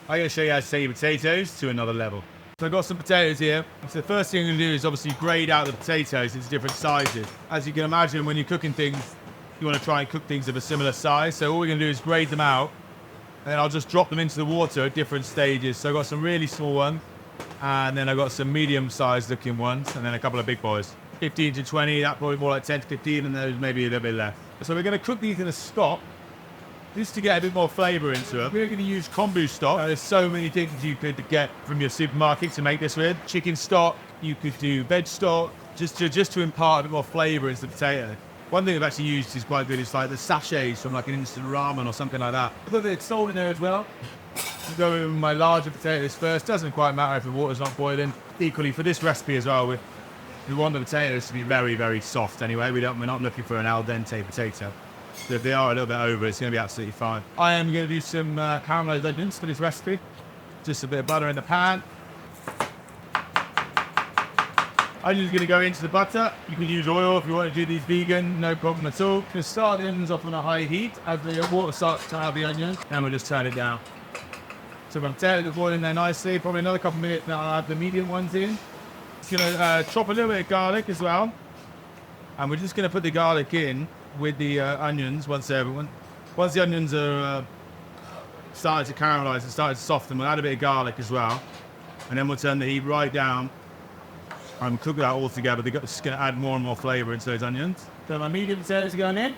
I'm going to show you how to take your potatoes to another level. So I've got some potatoes here. So the first thing I'm going to do is obviously grade out the potatoes into different sizes. As you can imagine, when you're cooking things, you want to try and cook things of a similar size. So all we're going to do is grade them out, and then I'll just drop them into the water at different stages. So I've got some really small ones, and then I've got some medium-sized looking ones, and then a couple of big boys. 15 to 20, that probably more like 10 to 15, and those maybe a little bit less. So we're going to cook these in a stock, just to get a bit more flavour into it. We're going to use kombu stock. There's so many things you could get from your supermarket to make this with. Chicken stock, you could do veg stock, just to impart a bit more flavour into the potato. One thing I've actually used is quite good. It's like the sachets from like an instant ramen or something like that. Put a bit of salt in there as well. I'll go with my larger potatoes first. Doesn't quite matter if the water's not boiling. Equally for this recipe as well, we want the potatoes to be very, very soft anyway. We're not looking for an al dente potato. So if they are a little bit over, it's going to be absolutely fine. I am going to do some caramelized onions for this recipe. Just a bit of butter in the pan. Onions are going to go into the butter. You can use oil if you want to do these vegan, no problem at all. Just start the onions off on a high heat. As the water starts to have the onions, and we'll just turn it down. So my potatoes are boiling there nicely. Probably another couple of minutes now I'll add the medium ones in. Just going to chop a little bit of garlic as well. And we're just going to put the garlic in with the onions once the onions are started to caramelize and started to soften, we'll add a bit of garlic as well, and then we'll turn the heat right down and cook that all together. It's going to add more and more flavour into those onions. So my medium potatoes are going in.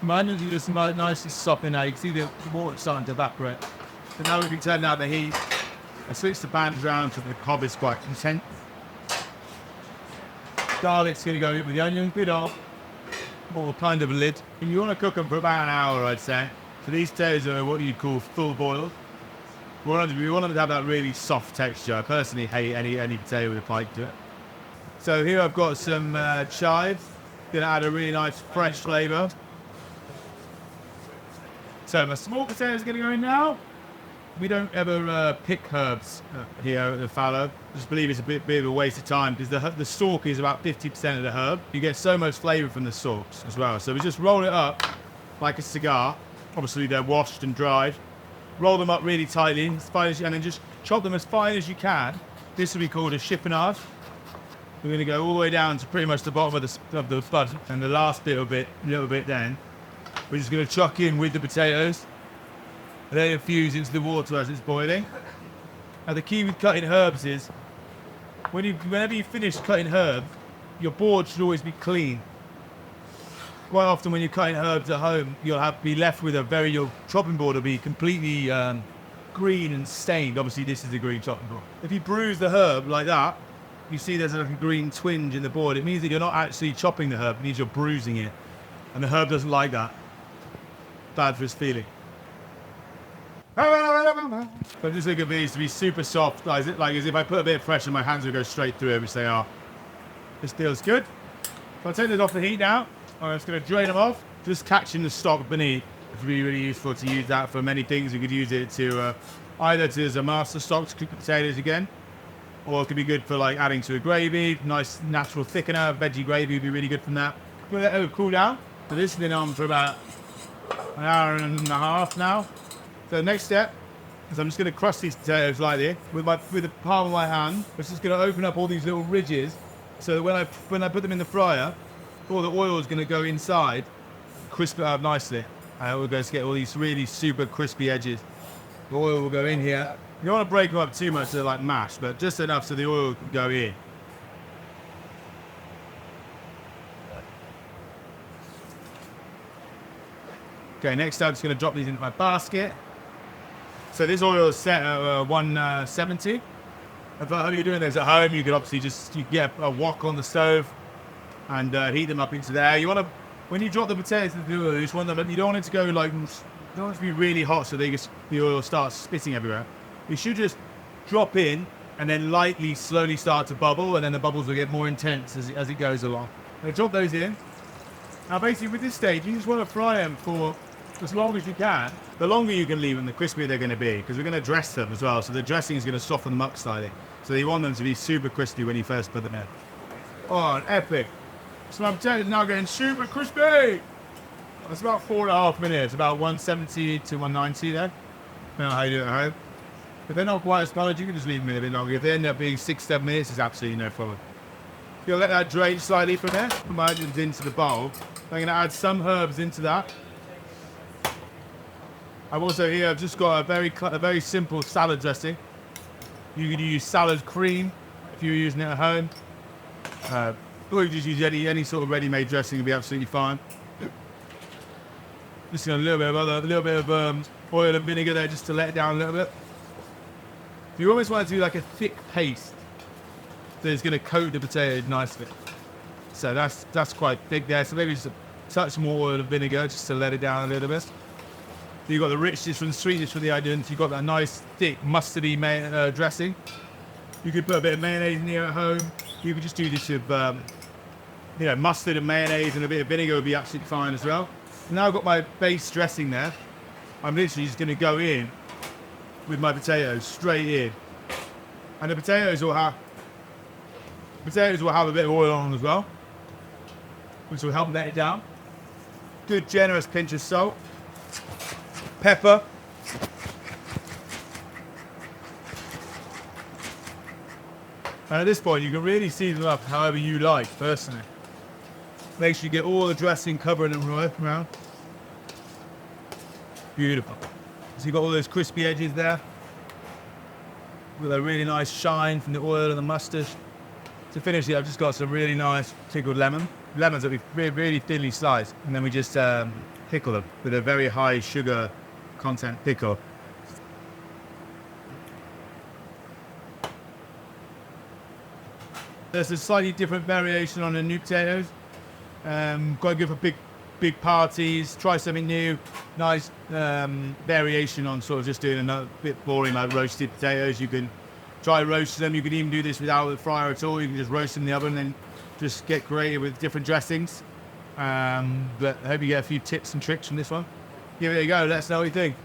My onions are just nicely softening now. You can see the water starting to evaporate. So now we can turn down the heat. I switch the pan around so the cob is quite intense. Garlic's going to go in with the onion, bit off, or kind of a lid. And you want to cook them for about an hour, I'd say. So these potatoes are what you'd call full boiled. We want them to have that really soft texture. I personally hate any potato with a pike to it. So here I've got some chives. Going to add a really nice fresh flavour. So my small potatoes are going to go in now. We don't ever pick herbs here at the Fallow. I just believe it's a bit of a waste of time because the stalk is about 50% of the herb. You get so much flavour from the stalks as well. So we just roll it up like a cigar. Obviously they're washed and dried. Roll them up really tightly, as fine as and then just chop them as fine as you can. This will be called a chiffonade. We're going to go all the way down to pretty much the bottom of the bud, and the last little bit then, we're just going to chuck in with the potatoes. And then infuse into the water as it's boiling. Now the key with cutting herbs is, whenever you finish cutting herbs, your board should always be clean. Quite often when you're cutting herbs at home, you'll be left with your chopping board will be completely green and stained. Obviously this is a green chopping board. If you bruise the herb like that, you see there's like a green twinge in the board. It means that you're not actually chopping the herb, it means you're bruising it. And the herb doesn't like that. Bad for its feeling. But just look at these to be super soft, like as if I put a bit of pressure, my hands will go straight through it, which they are. This feels good. So I'll take this off the heat now. I'm just going to drain them off. Just catching the stock beneath. It's really, really useful to use that for many things. You could use it to either as a master stock to cook the potatoes again, or it could be good for like adding to a gravy. Nice natural thickener, veggie gravy would be really good from that. Let it cool down. So this has been on for about an hour and a half now. So the next step is I'm just going to crush these potatoes lightly with the palm of my hand. I'm just going to open up all these little ridges so that when I put them in the fryer, all the oil is going to go inside, crisp it up nicely. And we're going to get all these really super crispy edges. The oil will go in here. You don't want to break them up too much so they're like mash, but just enough so the oil can go in. Okay, next I'm just going to drop these into my basket. So this oil is set at 170. If you're doing this at home, you could obviously you get a wok on the stove and heat them up into there. You want to, when you drop the potatoes into the oil, you don't want it to go like, you don't want it to be really hot so the oil starts spitting everywhere. You should just drop in and then slowly start to bubble, and then the bubbles will get more intense as it goes along. So drop those in. Now basically with this stage, you just want to fry them for as long as you can. The longer you can leave them, the crispier they're going to be, because we're going to dress them as well. So the dressing is going to soften them up slightly. So you want them to be super crispy when you first put them in. Oh, epic. So my potatoes now getting super crispy. It's about 4.5 minutes, about 170 to 190 there. Depending on how you do it at home. If they're not quite as coloured, you can just leave them in a bit longer. If they end up being 6-7 minutes, it's absolutely no problem. You'll let that drain slightly from there. Put my onions into the bowl. I'm going to add some herbs into that. I've also here, I've just got a very simple salad dressing. You can use salad cream if you're using it at home. Or you just use any sort of ready-made dressing, will be absolutely fine. Just a little bit of oil and vinegar there, just to let it down a little bit. You always want to do like a thick paste that's going to coat the potato nicely. So that's quite thick there. So maybe just a touch more oil and vinegar just to let it down a little bit. You've got the richness from the sweetness from the onions. You've got that nice thick mustardy dressing. You could put a bit of mayonnaise in here at home. You could just do this with mustard and mayonnaise, and a bit of vinegar would be absolutely fine as well. Now I've got my base dressing there. I'm literally just going to go in with my potatoes straight in, and the potatoes will have a bit of oil on them as well, which will help let it down. Good generous pinch of salt, pepper, and at this point you can really season them up however you like personally. Make sure you get all the dressing covered and right around. Beautiful. So you've got all those crispy edges there with a really nice shine from the oil and the mustard. To finish it, I've just got some really nice pickled lemons that we've really thinly sliced, and then we just pickle them with a very high sugar content pickle. There's a slightly different variation on the new potatoes. Quite good for big parties. Try something new. Nice variation on sort of just doing a bit boring like roasted potatoes. You can try roasting them. You can even do this without the fryer at all. You can just roast them in the oven and then just get creative with different dressings. But I hope you get a few tips and tricks from this one. Give it a go. Let us know what you think.